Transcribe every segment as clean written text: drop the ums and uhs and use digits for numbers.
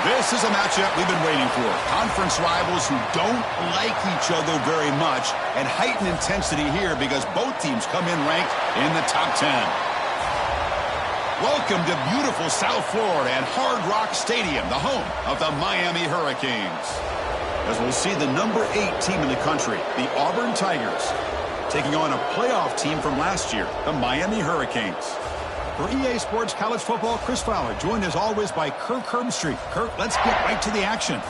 This is a matchup we've been waiting for. Conference rivals who don't like each other very much, and heightened intensity here because both teams come in ranked in the top 10. Welcome to beautiful South Florida and Hard Rock Stadium, the home of the Miami Hurricanes. As we'll see the number 8 team in the country, the Auburn Tigers, taking on a playoff team from last year, the Miami Hurricanes. For EA Sports College Football, Chris Fowler, joined as always by Kirk Herbstreit. Kirk, let's get right to the action.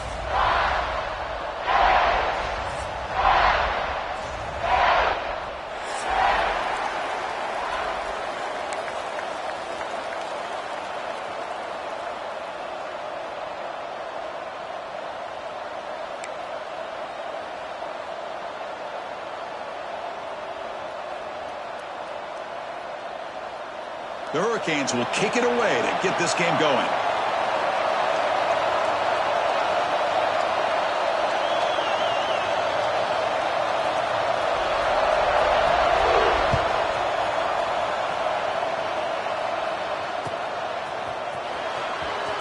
The Hurricanes will kick it away to get this game going.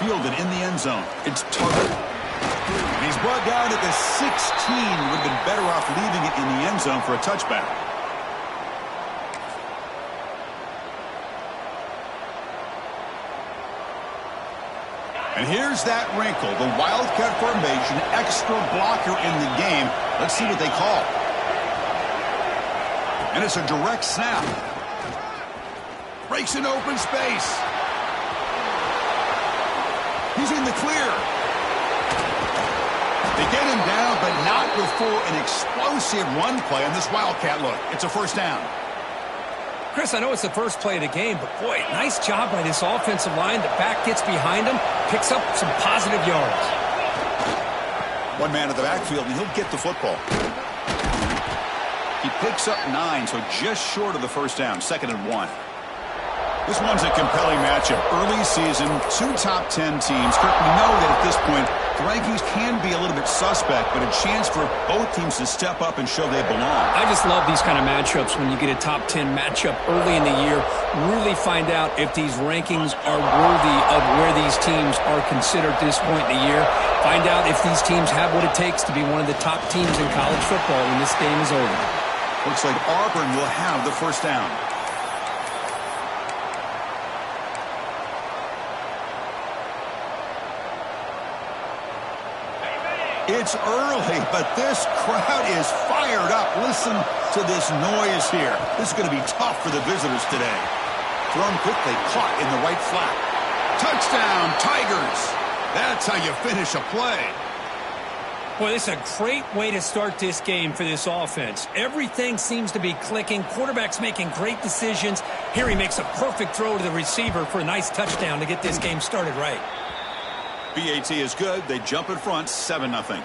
Fielded in the end zone. It's Tucker. And he's brought down at the 16. Would have been better off leaving it in the end zone for a touchback. And here's that wrinkle, the Wildcat formation, extra blocker in the game. Let's see what they call. And it's a direct snap. Breaks an open space. He's in the clear. They get him down, but not before an explosive run play on this Wildcat look. It's a first down. Chris, I know it's the first play of the game, but boy, nice job by this offensive line. The back gets behind him, picks up some positive yards. One man in the backfield, and he'll get the football. He picks up 9, so just short of the first down, 2nd and 1. This one's a compelling matchup. Early season, 2 top 10 teams. Kirk, we know that at this point, the rankings can be a little bit suspect, but a chance for both teams to step up and show they belong. I just love these kind of matchups when you get a top 10 matchup early in the year. Really find out if these rankings are worthy of where these teams are considered at this point in the year. Find out if these teams have what it takes to be one of the top teams in college football when this game is over. Looks like Auburn will have the first down. It's early, but this crowd is fired up. Listen to this noise here. This is going to be tough for the visitors today. Thrown quickly, caught in the right flat. Touchdown, Tigers. That's how you finish a play. Boy, this is a great way to start this game for this offense. Everything seems to be clicking. Quarterback's making great decisions. Here he makes a perfect throw to the receiver for a nice touchdown to get this game started right. BAT is good. They jump in front, 7-0.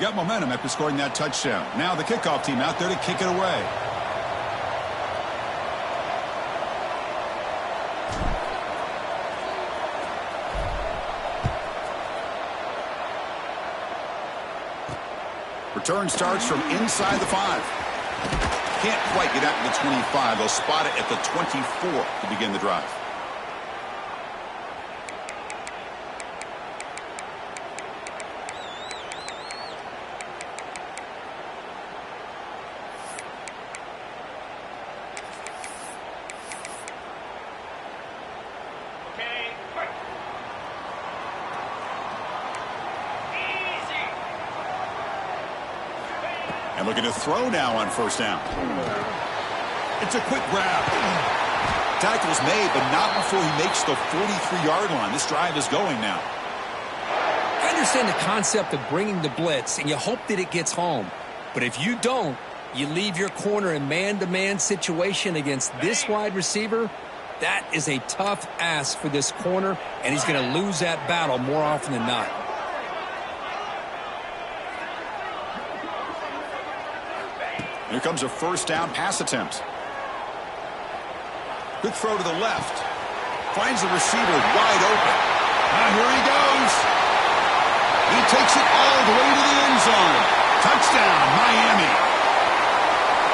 Got momentum after scoring that touchdown. Now the kickoff team out there to kick it away. Return starts from inside the 5. Can't quite get out to the 25. They'll spot it at the 24 to begin the drive. And looking to throw now on first down. It's a quick grab. Tackle's made, but not before he makes the 43-yard line. This drive is going now. I understand the concept of bringing the blitz, and you hope that it gets home. But if you don't, you leave your corner in man-to-man situation against this wide receiver. That is a tough ask for this corner, and he's going to lose that battle more often than not. Here comes a first down pass attempt. Good throw to the left. Finds the receiver wide open. Now here he goes. He takes it all the way to the end zone. Touchdown, Miami.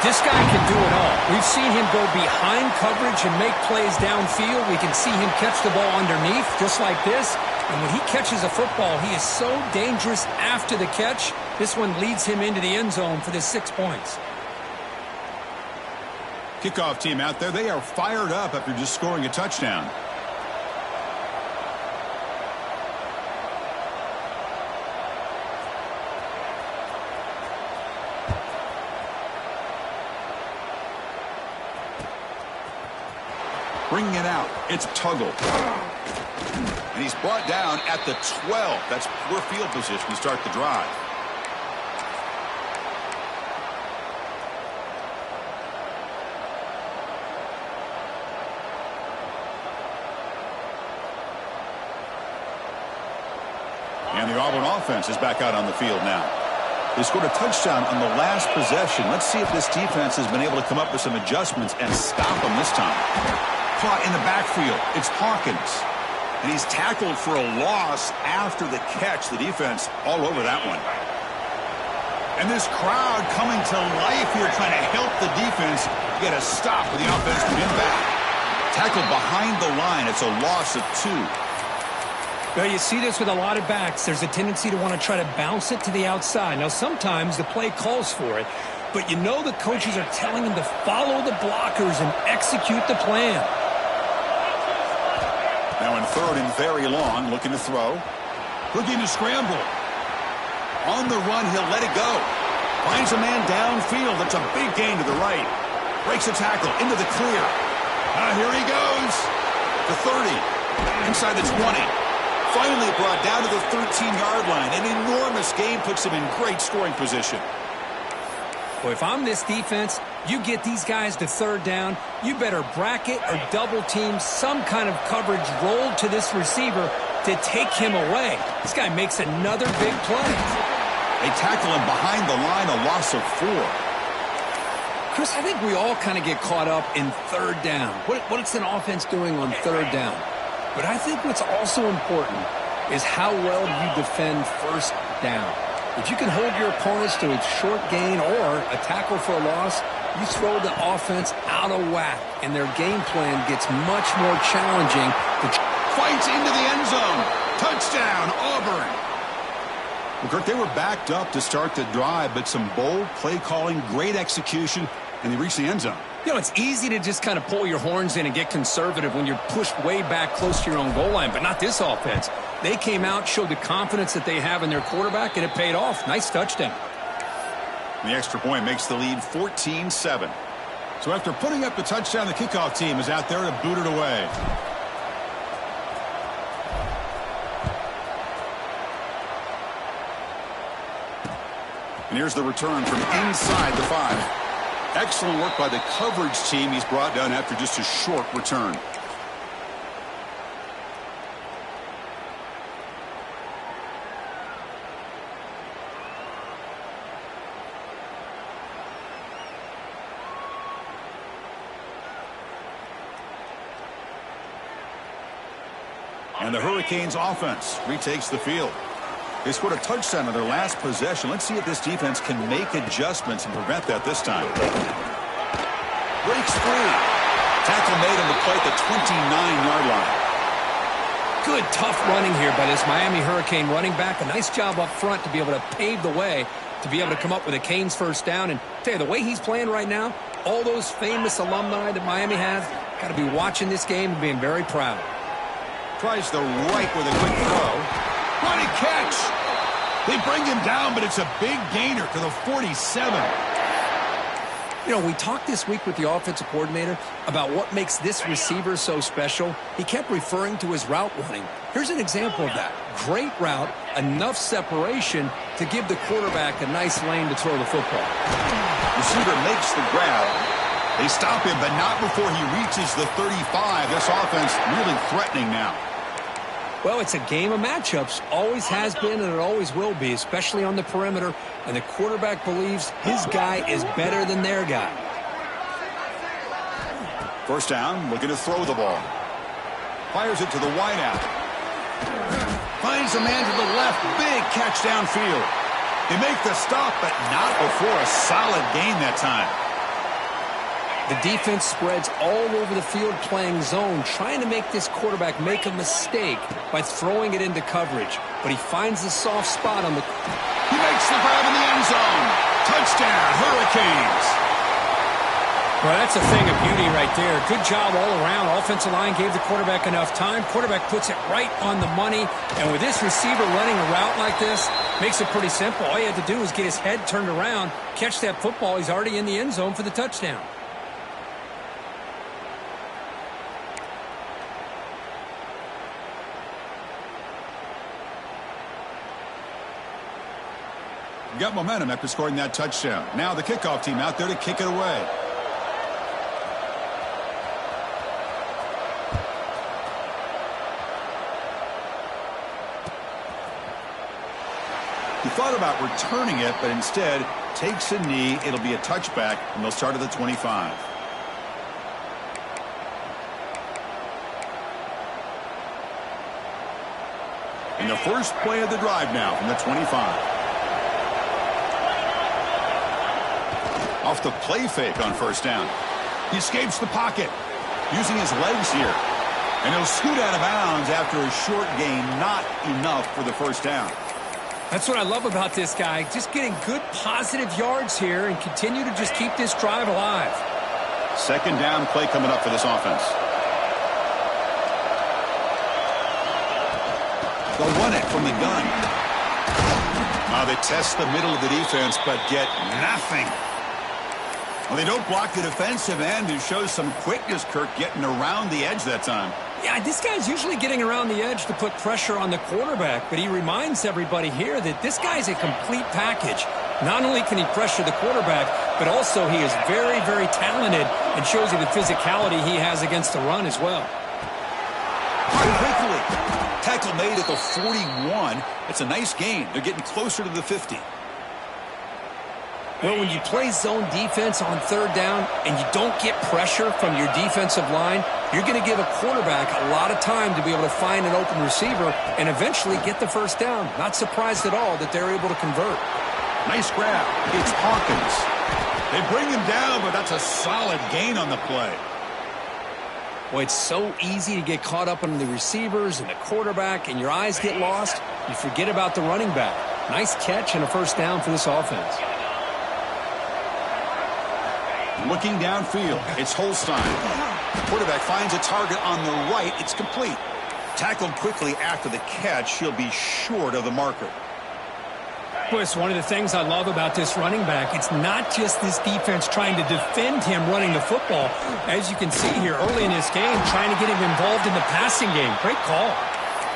This guy can do it all. We've seen him go behind coverage and make plays downfield. We can see him catch the ball underneath, just like this. And when he catches a football, he is so dangerous after the catch. This one leads him into the end zone for the 6 points. Kickoff team out there, they are fired up after just scoring a touchdown. Bringing it out, it's Tuggle. And he's brought down at the 12. That's poor field position to start the drive. And the Auburn offense is back out on the field now. They scored a touchdown on the last possession. Let's see if this defense has been able to come up with some adjustments and stop them this time. Caught in the backfield. It's Hawkins. And he's tackled for a loss after the catch. The defense all over that one. And this crowd coming to life here trying to help the defense get a stop with the offense to him back. Tackled behind the line. It's a loss of 2. Well, you see this with a lot of backs. There's a tendency to want to try to bounce it to the outside. Now, sometimes the play calls for it, but you know the coaches are telling them to follow the blockers and execute the plan. Now in 3rd and very long, looking to throw. Looking to scramble. On the run, he'll let it go. Finds a man downfield. That's a big gain to the right. Breaks a tackle into the clear. Here he goes. The 30. Inside the 20. Finally brought down to the 13-yard line. An enormous gain puts him in great scoring position. Well, if I'm this defense, you get these guys to 3rd down, you better bracket or double team some kind of coverage rolled to this receiver to take him away. This guy makes another big play. They tackle him behind the line, a loss of 4. Chris, I think we all kind of get caught up in 3rd down. What's an offense doing on 3rd down? But I think what's also important is how well you defend 1st down. If you can hold your opponents to a short gain or a tackle for a loss, you throw the offense out of whack, and their game plan gets much more challenging. Fights into the end zone. Touchdown, Auburn. Well, Kirk, they were backed up to start the drive, but some bold play calling, great execution, and they reached the end zone. You know, it's easy to just kind of pull your horns in and get conservative when you're pushed way back close to your own goal line, but not this offense. They came out, showed the confidence that they have in their quarterback, and it paid off. Nice touchdown. The extra point makes the lead 14-7. So after putting up the touchdown, the kickoff team is out there to boot it away. And here's the return from inside the 5. Excellent work by the coverage team. He's brought down after just a short return. And the Hurricanes offense retakes the field. They scored a touchdown on their last possession. Let's see if this defense can make adjustments and prevent that this time. Breaks free. Tackle made on the play at the 29-yard line. Good, tough running here by this Miami Hurricane running back. A nice job up front to be able to pave the way to be able to come up with a Canes 1st down. And tell you, the way he's playing right now, all those famous alumni that Miami has, got to be watching this game and being very proud. Tries the right with a quick throw. Running catch. They bring him down, but it's a big gainer to the 47. You know, we talked this week with the offensive coordinator about what makes this receiver so special. He kept referring to his route running. Here's an example of that. Great route, enough separation to give the quarterback a nice lane to throw the football. Receiver makes the grab. They stop him, but not before he reaches the 35. This offense really threatening now. Well, it's a game of matchups. Always has been and it always will be, especially on the perimeter. And the quarterback believes his guy is better than their guy. 1st down, looking to throw the ball. Fires it to the wideout. Finds a man to the left. Big catch downfield. They make the stop, but not before a solid gain that time. The defense spreads all over the field playing zone, trying to make this quarterback make a mistake by throwing it into coverage. But he finds the soft spot on the... He makes the grab in the end zone. Touchdown, Hurricanes. Well, that's a thing of beauty right there. Good job all around. Offensive line gave the quarterback enough time. Quarterback puts it right on the money. And with this receiver running a route like this, makes it pretty simple. All you have to do is get his head turned around, catch that football. He's already in the end zone for the touchdown. Got momentum after scoring that touchdown. Now the kickoff team out there to kick it away. He thought about returning it, but instead takes a knee. It'll be a touchback, and they'll start at the 25. And the first play of the drive now from the 25. Off the play fake on first down. He escapes the pocket, using his legs here. And he'll scoot out of bounds after a short gain, not enough for the first down. That's what I love about this guy. Just getting good positive yards here and continue to just keep this drive alive. Second down play coming up for this offense. They'll run it from the gun. They test the middle of the defense, but get nothing. Well, they don't block the defensive end, who shows some quickness, Kirk, getting around the edge that time. Yeah, this guy's usually getting around the edge to put pressure on the quarterback, but he reminds everybody here that this guy's a complete package. Not only can he pressure the quarterback, but also he is very, very talented and shows you the physicality he has against the run as well. Quickly. Tackle made at the 41. It's a nice gain. They're getting closer to the 50. Well, when you play zone defense on third down and you don't get pressure from your defensive line, you're going to give a quarterback a lot of time to be able to find an open receiver and eventually get the first down. Not surprised at all that they're able to convert. Nice grab. It's Hawkins. They bring him down, but that's a solid gain on the play. Well, it's so easy to get caught up on the receivers and the quarterback, and your eyes get lost. You forget about the running back. Nice catch and a first down for this offense. Looking downfield, it's Holstein. Quarterback finds a target on the right. It's complete. Tackled quickly after the catch. He'll be short of the marker. Well, it's one of the things I love about this running back. It's not just this defense trying to defend him running the football. As you can see here early in this game, trying to get him involved in the passing game. Great call.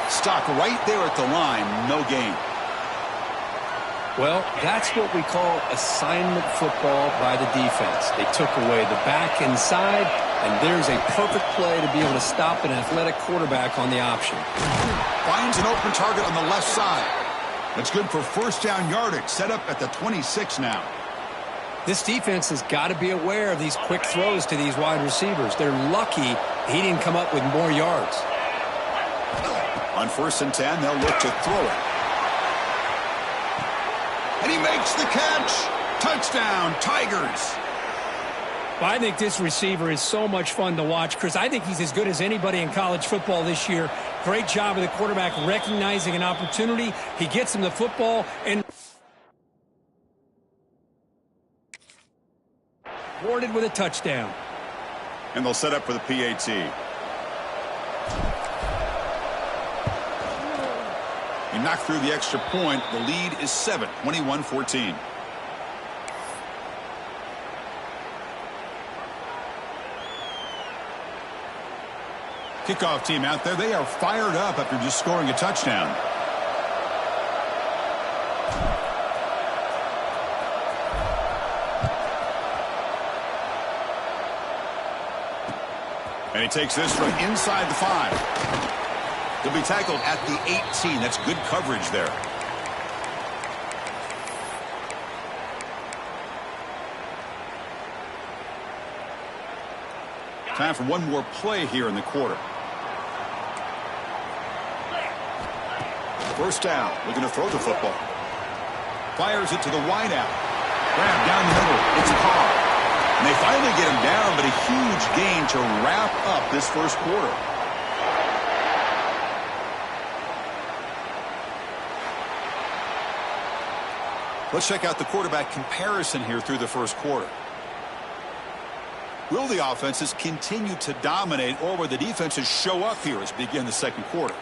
Stopped right there at the line. No gain. Well, that's what we call assignment football by the defense. They took away the back inside, and there's a perfect play to be able to stop an athletic quarterback on the option. Finds an open target on the left side. That's good for first down yardage. Set up at the 26 now. This defense has got to be aware of these quick throws to these wide receivers. They're lucky he didn't come up with more yards. On 1st and 10, they'll look to throw it. And he makes the catch. Touchdown, Tigers. Well, I think this receiver is so much fun to watch, Chris. I think he's as good as anybody in college football this year. Great job of the quarterback recognizing an opportunity. He gets him the football and rewarded with a touchdown. And they'll set up for the PAT. He knocked through the extra point. The lead is 7, 21-14. Kickoff team out there. They are fired up after just scoring a touchdown. And he takes this from inside the 5. He'll be tackled at the 18. That's good coverage there. Time for one more play here in the quarter. First down, looking to throw the football. Fires it to the wideout. Grab down the middle. It's Carr. And they finally get him down, but a huge gain to wrap up this first quarter. Let's check out the quarterback comparison here through the first quarter. Will the offenses continue to dominate, or will the defenses show up here as we begin the second quarter?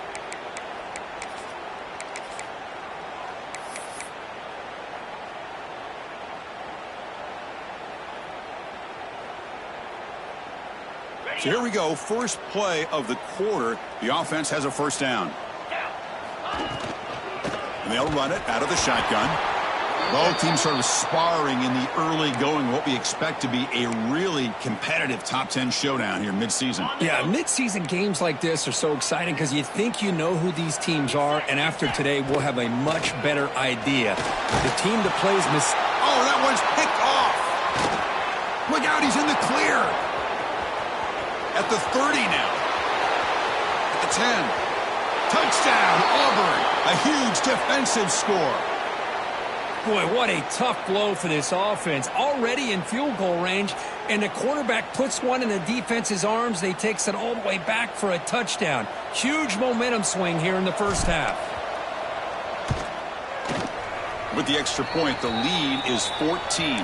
So here we go, first play of the quarter. The offense has a first down. And they'll run it out of the shotgun. Both teams sort of sparring in the early going, what we expect to be a really competitive top 10 showdown here midseason. Yeah, midseason games like this are so exciting because you think you know who these teams are, and after today we'll have a much better idea. The team that plays Oh, that one's picked off. Look out, he's in the clear. At the 30 now. At the 10. Touchdown, Auburn. A huge defensive score. Boy, what a tough blow for this offense. Already in field goal range, and the quarterback puts one in the defense's arms. They takes it all the way back for a touchdown. Huge momentum swing here in the first half. With the extra point, the lead is 14.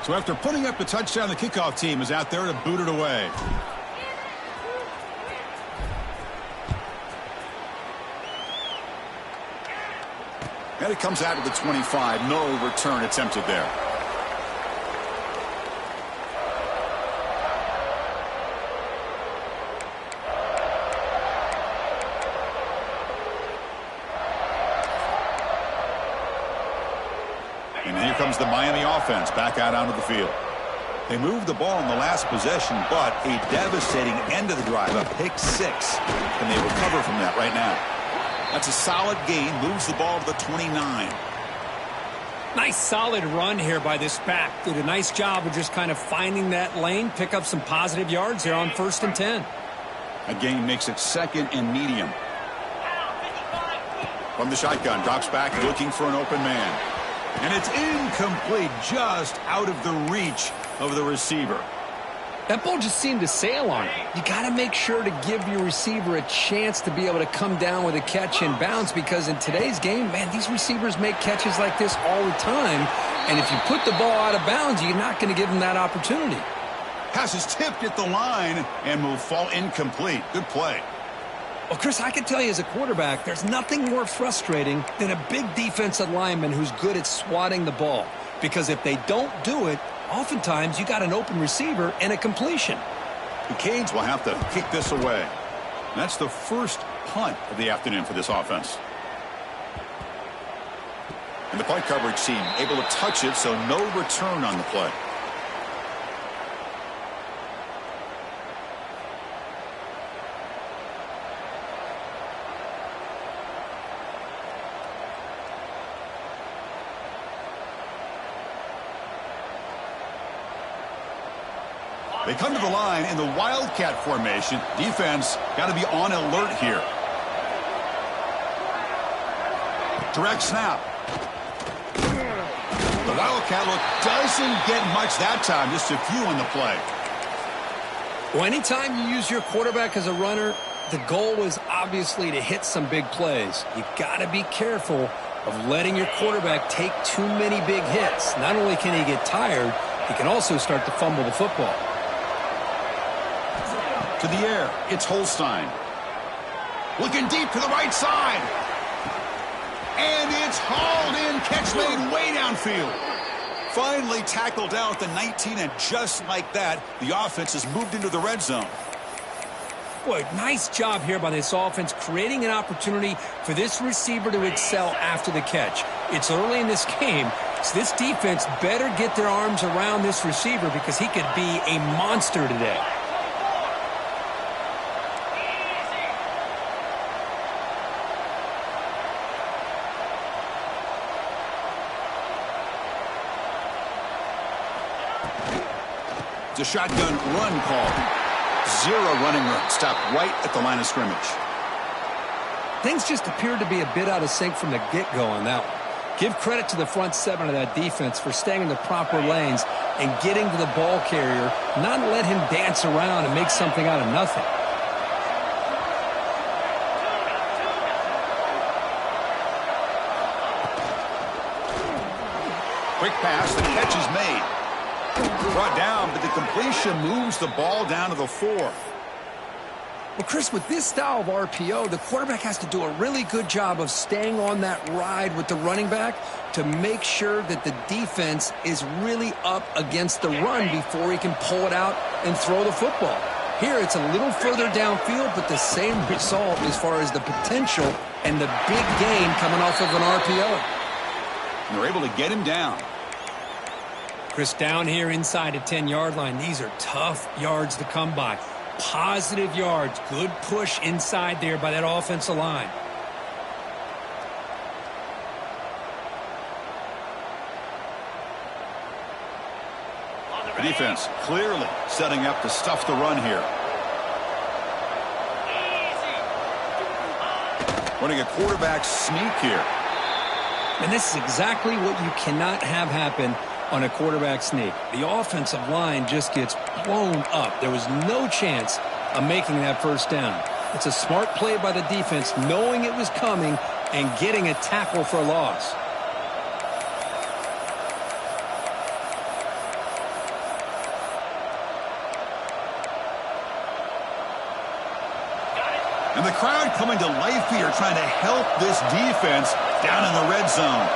So after putting up the touchdown, the kickoff team is out there to boot it away. And it comes out to the 25. No return attempted there. And here comes the Miami offense back out onto the field. They moved the ball in the last possession, but a devastating end of the drive, a pick six. And they recover from that right now. That's a solid gain, moves the ball to the 29. Nice solid run here by this back. Did a nice job of just kind of finding that lane, pick up some positive yards here on 1st and 10. A gain makes it 2nd and medium. From the shotgun, drops back looking for an open man. And it's incomplete, just out of the reach of the receiver. That ball just seemed to sail on it. You got to make sure to give your receiver a chance to be able to come down with a catch and bounce, because in today's game, man, these receivers make catches like this all the time. And if you put the ball out of bounds, you're not going to give them that opportunity. Pass is tipped at the line and will fall incomplete. Good play. Well, Chris, I can tell you as a quarterback, there's nothing more frustrating than a big defensive lineman who's good at swatting the ball. Because if they don't do it, oftentimes you got an open receiver and a completion. The Canes will have to kick this away. That's the first punt of the afternoon for this offense. And the punt coverage team able to touch it, so no return on the play. They come to the line in the Wildcat formation. Defense got to be on alert here. Direct snap. The Wildcat look doesn't get much that time. Just a few on the play. Well, anytime you use your quarterback as a runner, the goal is obviously to hit some big plays. You got to be careful of letting your quarterback take too many big hits. Not only can he get tired, he can also start to fumble the football. To the air, it's Holstein. Looking deep to the right side. And it's hauled in. Catch made way downfield. Finally tackled down at the 19, and just like that, the offense has moved into the red zone. Boy, nice job here by this offense, creating an opportunity for this receiver to excel after the catch. It's early in this game, so this defense better get their arms around this receiver because he could be a monster today. The shotgun run call. Zero running room. Stopped right at the line of scrimmage. Things just appeared to be a bit out of sync from the get-go on that one. Give credit to the front seven of that defense for staying in the proper lanes and getting to the ball carrier, not let him dance around and make something out of nothing. Quick pass, the catch is made. Brought down, but the completion moves the ball down to the 4. Well, Chris, with this style of RPO, the quarterback has to do a really good job of staying on that ride with the running back to make sure that the defense is really up against the run before he can pull it out and throw the football. Here, it's a little further downfield, but the same result as far as the potential and the big gain coming off of an RPO. And they're able to get him down. Chris, down here inside the 10-yard line, these are tough yards to come by. Positive yards, good push inside there by that offensive line. The defense clearly setting up to stuff the run here. Running a quarterback sneak here. And this is exactly what you cannot have happen on a quarterback sneak. The offensive line just gets blown up. There was no chance of making that first down. It's a smart play by the defense, knowing it was coming and getting a tackle for a loss. And the crowd coming to life here, trying to help this defense down in the red zone.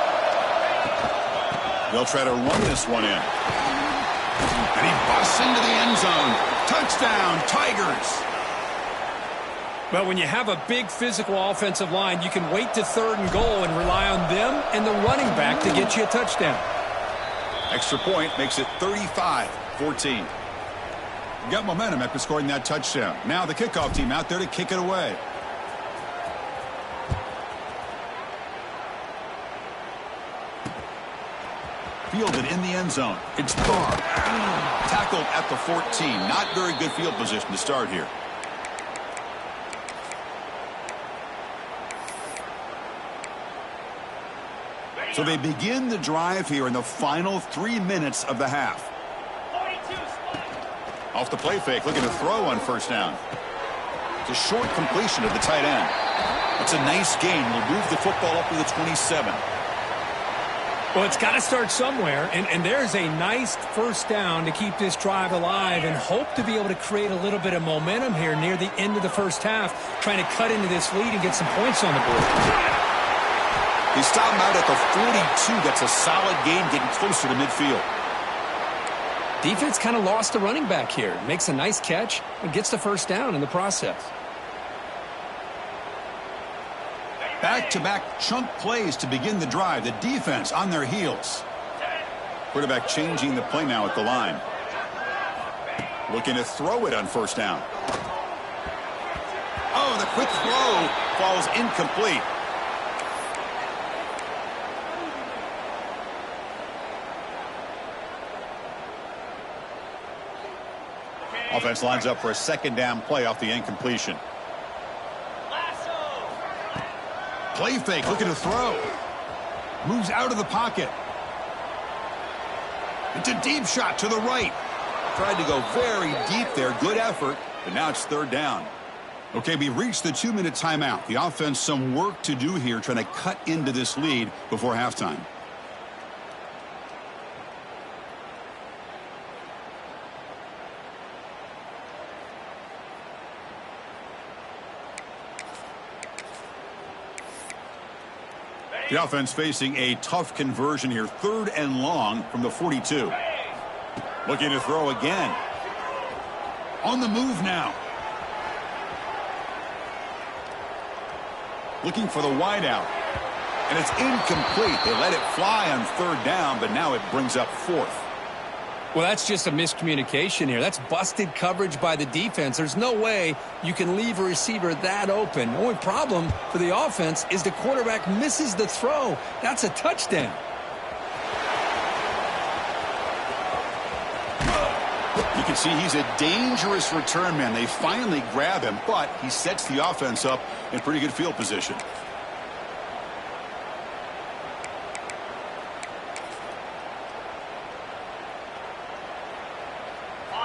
They'll try to run this one in. And he busts into the end zone. Touchdown, Tigers. Well, when you have a big physical offensive line, you can wait to 3rd and goal and rely on them and the running back to get you a touchdown. Extra point makes it 35-14. Got momentum after scoring that touchdown. Now the kickoff team out there to kick it away. Fielded in the end zone. It's Barr. Tackled at the 14. Not very good field position to start here. So they begin the drive here in the final 3 minutes of the half. Off the play fake, looking to throw on first down. It's a short completion of the tight end. It's a nice gain. Will move the football up to the 27. Well, it's got to start somewhere, and there's a nice first down to keep this drive alive and hope to be able to create a little bit of momentum here near the end of the first half, trying to cut into this lead and get some points on the board. He stopped him out at the 42. That's a solid gain, getting closer to midfield. Defense kind of lost the running back here. Makes a nice catch and gets the first down in the process. Back-to-back chunk plays to begin the drive. The defense on their heels. Quarterback changing the play now at the line. Looking to throw it on first down. Oh, the quick throw falls incomplete. Offense lines up for a second down play off the incompletion. Play fake, looking to throw. Moves out of the pocket. It's a deep shot to the right. Tried to go very deep there. Good effort, but now it's 3rd down. Okay, we reached the 2-minute timeout. The offense some work to do here, trying to cut into this lead before halftime. The offense facing a tough conversion here. 3rd and long from the 42. Looking to throw again. On the move now. Looking for the wideout. And it's incomplete. They let it fly on 3rd down, but now it brings up 4th. Well, that's just a miscommunication here. That's busted coverage by the defense. There's no way you can leave a receiver that open. The only problem for the offense is the quarterback misses the throw. That's a touchdown. You can see he's a dangerous return man. They finally grab him, but he sets the offense up in pretty good field position.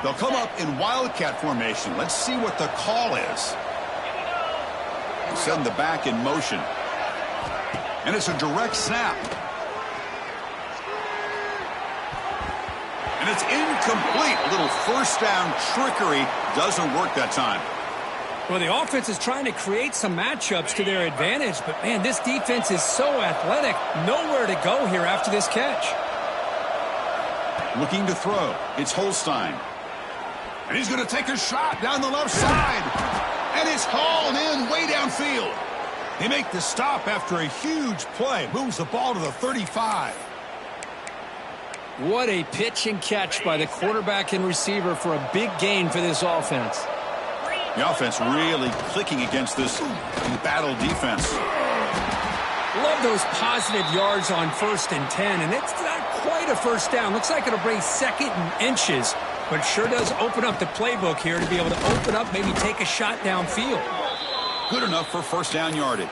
They'll come up in wildcat formation. Let's see what the call is. Send the back in motion. And it's a direct snap. And it's incomplete. A little first down trickery doesn't work that time. Well, the offense is trying to create some matchups to their advantage, but, man, this defense is so athletic. Nowhere to go here after this catch. Looking to throw. It's Holstein. And he's going to take a shot down the left side. And it's hauled in way downfield. They make the stop after a huge play. Moves the ball to the 35. What a pitch and catch by the quarterback and receiver for a big gain for this offense. The offense really clicking against this battle defense. Love those positive yards on 1st and 10, and it's not quite a first down. Looks like it'll bring 2nd and inches, but it sure does open up the playbook here to be able to open up, maybe take a shot downfield. Good enough for first down yardage.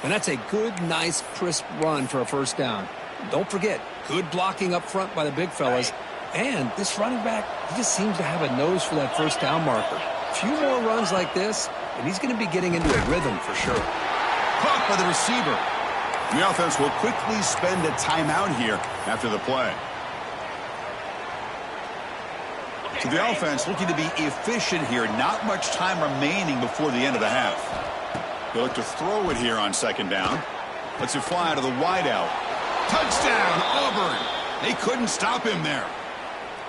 And that's a good, nice, crisp run for a first down. Don't forget, good blocking up front by the big fellas. And this running back, he just seems to have a nose for that first down marker. A few more runs like this, and he's going to be getting into a rhythm for sure. Caught by the receiver. The offense will quickly spend a timeout here after the play. So the offense looking to be efficient here. Not much time remaining before the end of the half. They look to throw it here on 2nd down. Lets it fly to the wideout. Touchdown, Auburn. They couldn't stop him there.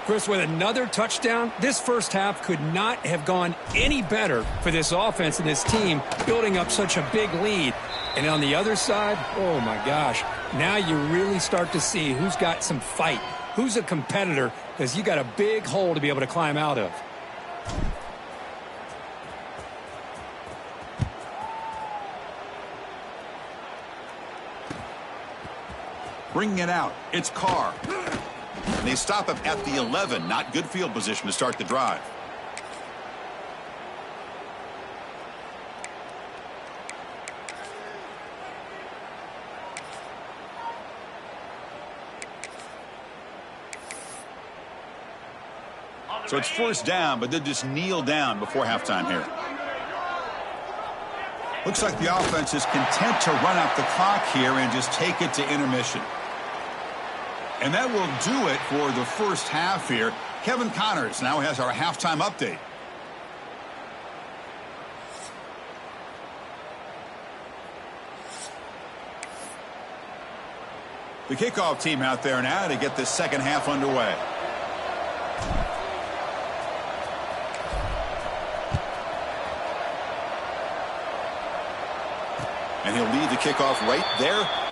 Chris, with another touchdown, this first half could not have gone any better for this offense and this team, building up such a big lead. And on the other side, oh my gosh, now you really start to see who's got some fight, who's a competitor, because you got a big hole to be able to climb out of. Bringing it out, it's Carr. And they stop him at the 11. Not good field position to start the drive. So it's first down, but they just kneel down before halftime here. Looks like the offense is content to run out the clock here and just take it to intermission. And that will do it for the first half here. Kevin Connors now has our halftime update. The kickoff team out there now to get this second half underway. And he'll lead the kickoff right there